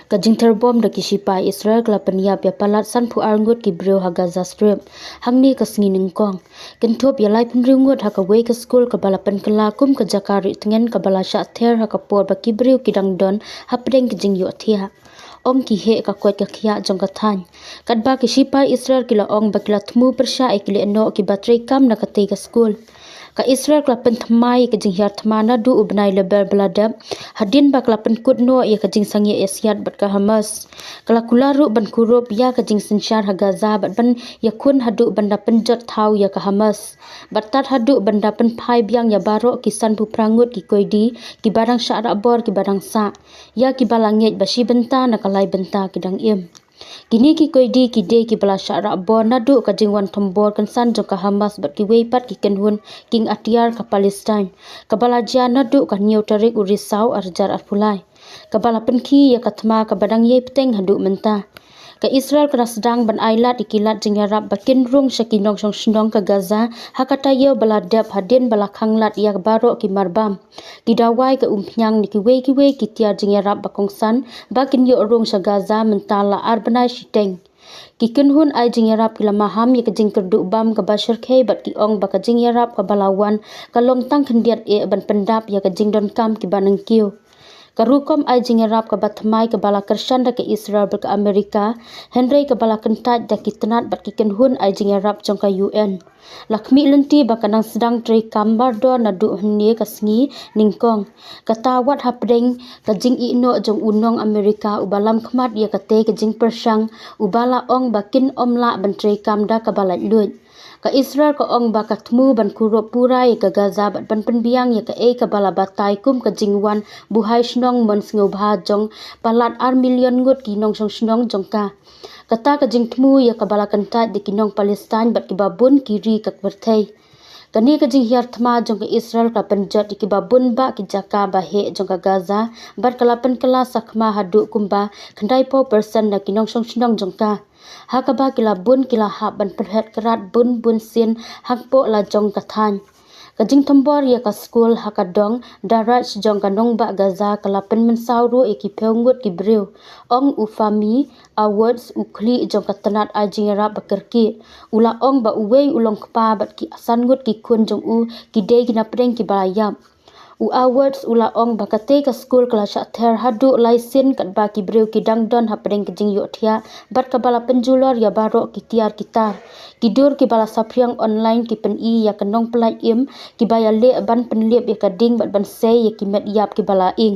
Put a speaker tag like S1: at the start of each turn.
S1: Kajing terbom da kisipai Israel kala peniap ya palat san pu arngut ki breu ha Gaza Strip. Hangni ka sngi ningkong. Kentop ya lai penriungut ha ka wei ke skul ka balapan kelakum ke jakari tengen ka bala syather ha ka por ba ki breu ki dangdon ha pedeng kijing yu athia. Ong ki he ka kwet ka khia jong ka thany. Kadba kisipai Israel kila ong ba kila thmu persya e kile no ki batrei kam na ka tei ka skul. Ka Israel kelapen thamai ke jing hiar thamana du ubnai lebel beladap hadin ba kelapen kutno ya ke jing sangi esiat bat ka Hamas kala kularu ban kurup ya ke jing sinsyar ha Gaza bat ban ya kun hadu banda penjat thau ya ka Hamas batat hadu banda pen phai biang ya barok kisan pu prangut ki koidi ki barang syara bor ki barang sa ya ki balangit basi benta na kalai benta kidang im. Kini ki koidi ki de ki bala syara bor nadu ka jingwan tombor kan san jong ka Hamas bat ki weipat ki kenhun king atiar ka Palestine ka bala jan nadu ka niu tarik urisau arjar arpulai ka bala penki ya katma ka badang ye peteng hadu menta ka Israel kena sedang ban ailat ikilat jing Arab bakin rung syakinong song shnong ka Gaza hakata ye bala dep hadin bala khanglat ya barok ki marbam ki dawai ka umpnyang ni ki wei ki tiar jing Arab bakongsan bakin yo rung sya Gaza mentala arbanai shiteng ki kenhun ai jing Arab kila maham ya kajing kerduk bam ka bashar khe bat ki ong baka jing Arab ka balawan ka long tang khendiat e ban pendap ya kajing don kam ki banang kiu karukom ai jing Arab ka batmai ka bala kershan da ke Israel ber ka Amerika Henry ka bala kentat da ki tenat bat ki kenhun ai jing Arab jong ka UN lakmi lenti bakanang sedang trei kambar do na du hne ka sngi ningkong katawat hapdeng ka jing ino jong unong Amerika ubalam khmat ya ka te ka jing persang ubala ong bakin omla ban trei kamda ka bala lut ka Israel ka ong ba katmu ban kuro pura ya ka Gaza bat ban penbiang ya ka ka bala batai kum ka jingwan buhai shnong mon sngo bha jong palat ar million ngut ki nong song shnong jong ka kata ka jing tmu ya ka bala kantat di kinong Palestine bat ki babun kiri ka kwerthei kani ka jing hiar thma jong ka Israel ka penjat ki babun ba ki jaka ba he jong ka Gaza bat kalapan kala sakma hadu kumba khandai po person na kinong song shnong jong ka hakaba kila bun kila hab ban perhet kerat bun sin hakpo la jong ka thany kajing thombor ya ka school hakadong daraj jong ka nong ba Gaza kala pen mensawru e ki peungut ki breu ong ufami awards ukli jong ka tanat ajing Arab bakerki ula ong ba uwei ulong kpa bat ki asangut ki kun jong u ki de ki na preng ki balayam u awards ula ong bakate ka school kala syather hadu laisin kat ba ki breu ki dangdon hapreng ki jing yo thia bat ka bala penjulor ya barok ki tiar kitar kidur ki bala sapriang online ki pen i ya kanong pelai im ki baya le ban penlip ya kading bat ban sei ya ki met yap ki bala ing